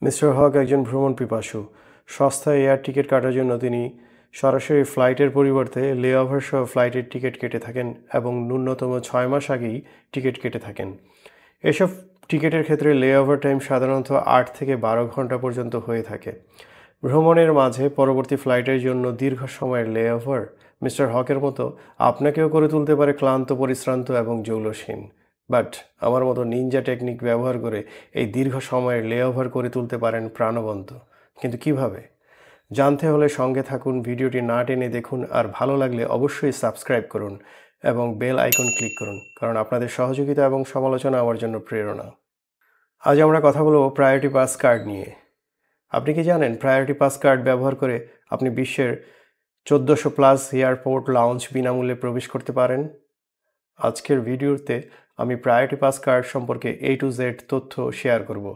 Mister হক একজন ভ্রমণ পিপাসু। সস্তা এয়ার টিকিট কাটার জন্য তিনি সরাসরি ফ্লাইটের পরিবর্তে লেওভার সহ ফ্লাইটের টিকিট কেটে থাকেন এবং ন্যূনতম 6 মাস আগেই টিকিট কেটে থাকেন। এসব টিকিটের ক্ষেত্রে লেওভার টাইম সাধারণত 8 থেকে 12 ঘন্টা পর্যন্ত হয়ে থাকে। ভ্রমণের মাঝে পরবর্তী ফ্লাইটের জন্য দীর্ঘ সময়ের লেওভার মিস্টার হকের মতো আপনাকেও করে তুলতে পারে ক্লান্ত, পরিশ্রান্ত এবং জৌলসহীন। বাট আমার মতো নিনজা টেকনিক ব্যবহার করে এই দীর্ঘ সময়ের লেওভার করে তুলতে পারেন প্রাণবন্ত। কিন্তু কিভাবে? জানতে হলে সঙ্গে থাকুন, ভিডিওটি না টেনে দেখুন, আর ভালো লাগলে অবশ্যই সাবস্ক্রাইব করুন এবং বেল আইকন ক্লিক করুন, কারণ আপনাদের সহযোগিতা এবং সমালোচনা আমার জন্য প্রেরণা। আজ আমরা কথা বলবো প্রায়োরিটি পাস কার্ড নিয়ে। আপনি কি জানেন প্রায়োরিটি পাস কার্ড ব্যবহার করে আপনি বিশ্বের 1400+ এয়ারপোর্ট লাউঞ্জ বিনামূল্যে প্রবেশ করতে পারেন? আজকের ভিডিওতে আমি প্রায়োরিটি পাস কার্ড সম্পর্কে A to Z তথ্য শেয়ার করব।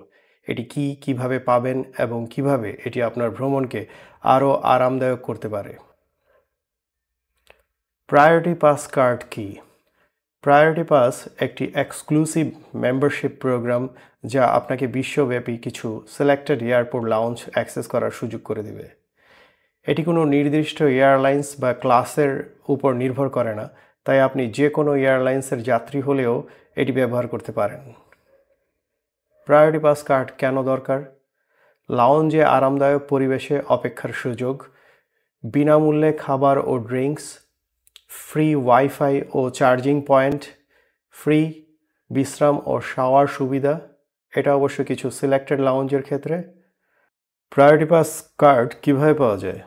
এটি কি, কিভাবে পাবেন এবং কিভাবে এটি আপনার ভ্রমণকে আরও আরামদায়ক করতে পারে। প্রায়োরিটি পাস কার্ড কি? প্রায়োরিটি পাস একটি এক্সক্লুসিভ মেম্বারশিপ প্রোগ্রাম যা আপনাকে বিশ্বব্যাপী কিছু সিলেক্টেড এয়ারপোর্ট লাউঞ্জ অ্যাক্সেস করার সুযোগ করে দেবে। এটি কোনো নির্দিষ্ট এয়ারলাইন্স বা ক্লাসের উপর নির্ভর করে না, তাই আপনি যে কোনো এয়ারলাইন্সের যাত্রী হলেও এটি ব্যবহার করতে পারেন। প্রায়োরিটি পাস কার্ড কেন দরকার? লাউঞ্জে আরামদায়ক পরিবেশে অপেক্ষার সুযোগ, বিনামূল্যে খাবার ও ড্রিঙ্কস, ফ্রি ওয়াইফাই ও চার্জিং পয়েন্ট, ফ্রি বিশ্রাম ও শাওয়ার সুবিধা। এটা অবশ্য কিছু সিলেক্টেড লাউঞ্জের ক্ষেত্রে। প্রায়োরিটি পাস কার্ড কীভাবে পাওয়া যায়?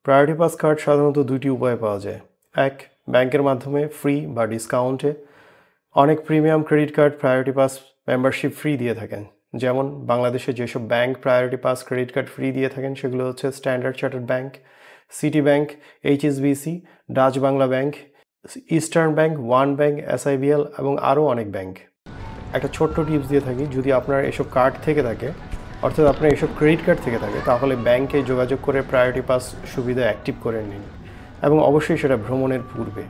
প্রায়োরিটি পাস কার্ড সাধারণত দুইটি উপায়ে পাওয়া যায়। এক, ব্যাংকের মাধ্যমে ফ্রি বা ডিসকাউন্টে। অনেক premium credit card priority pass membership free দিয়ে থাকেন। যেমন বাংলাদেশে যেসব bank priority pass credit card free দিয়ে থাকেন সেগুলো হচ্ছে standard chartered bank, city bank, HSBC, Dutch Bangla bank, eastern bank, one bank, SIBL এবং আরও অনেক ব্যাংক। একটা ছোট্ট টিপস দিয়ে থাকি, যদি আপনার এসব কার্ড থেকে থাকে, অর্থাৎ আপনার এসব ক্রেডিট কার্ড থেকে থাকে, তাহলে ব্যাংকে যোগাযোগ করে প্রায়োরিটি পাস সুবিধা অ্যাক্টিভ করে নিন এবং অবশ্যই সেটা ভ্রমণের পূর্বে।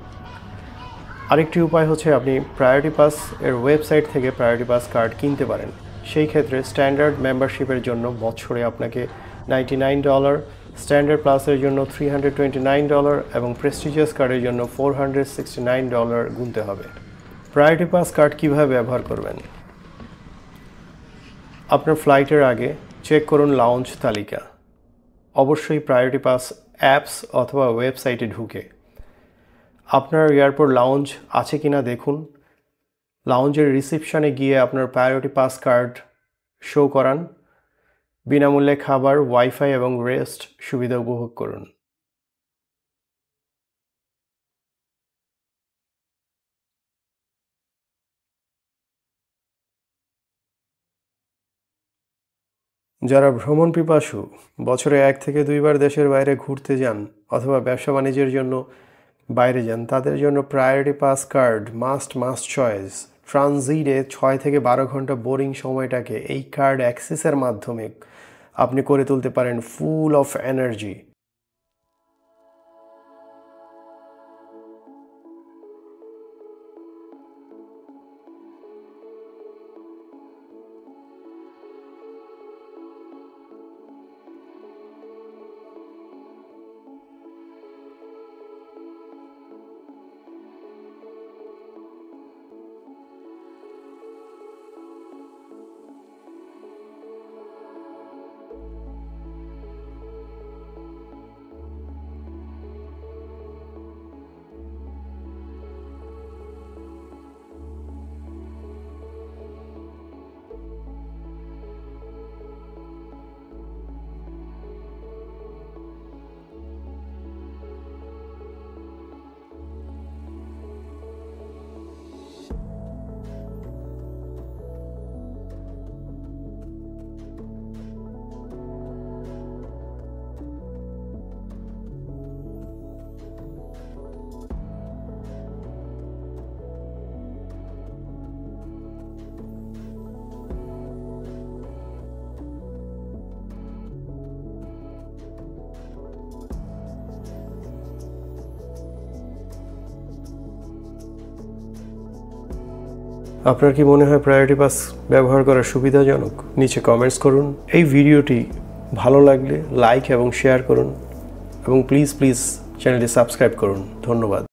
আরেকটি উপায় হচ্ছে আপনি প্রায়োরিটি পাস এর ওয়েবসাইট থেকে প্রায়োরিটি পাস কার্ড কিনতে পারেন। সেই ক্ষেত্রে স্ট্যান্ডার্ড মেম্বারশিপের জন্য বছরে আপনাকে $99, স্ট্যান্ডার্ড প্লাসের জন্য $329 এবং প্রেস্টিজিয়াস কার্ডের জন্য $469 গুনতে হবে। প্রায়োরিটি পাস কার্ড কীভাবে ব্যবহার করবেন? আপনার ফ্লাইটের আগে চেক করুন লাউঞ্জ তালিকা। অবশ্যই প্রায়োরিটি পাস অ্যাপস অথবা ওয়েবসাইটে ঢুকে আপনার এয়ারপোর্ট লাউঞ্জ আছে কিনা দেখুন। লাউঞ্জের রিসেপশনে গিয়ে আপনার প্রায়োরিটি পাস কার্ড শো করান। বিনামূল্যে খাবার, ওয়াইফাই এবং রেস্ট সুবিধা উপভোগ করুন। যারা ভ্রমণ পিপাসু, বছরে 1 থেকে 2 বার দেশের বাইরে ঘুরতে যান অথবা ব্যবসা বাণিজ্যের জন্য বাইরে যান, তাদের জন্য priority pass card must choice. ট্রানজিটে 6 থেকে 12 ঘন্টা বোরিং সময়টাকে এই কার্ড অ্যাক্সেসের মাধ্যমে আপনি করে তুলতে পারেন ফুল অফ এনার্জি। আপনার কি মনে হয় প্রায়োরিটি পাস ব্যবহার করা সুবিধাজনক? নিচে কমেন্টস করুন। এই ভিডিওটি ভালো লাগলে লাইক এবং শেয়ার করুন এবং প্লিজ চ্যানেলটি সাবস্ক্রাইব করুন। ধন্যবাদ।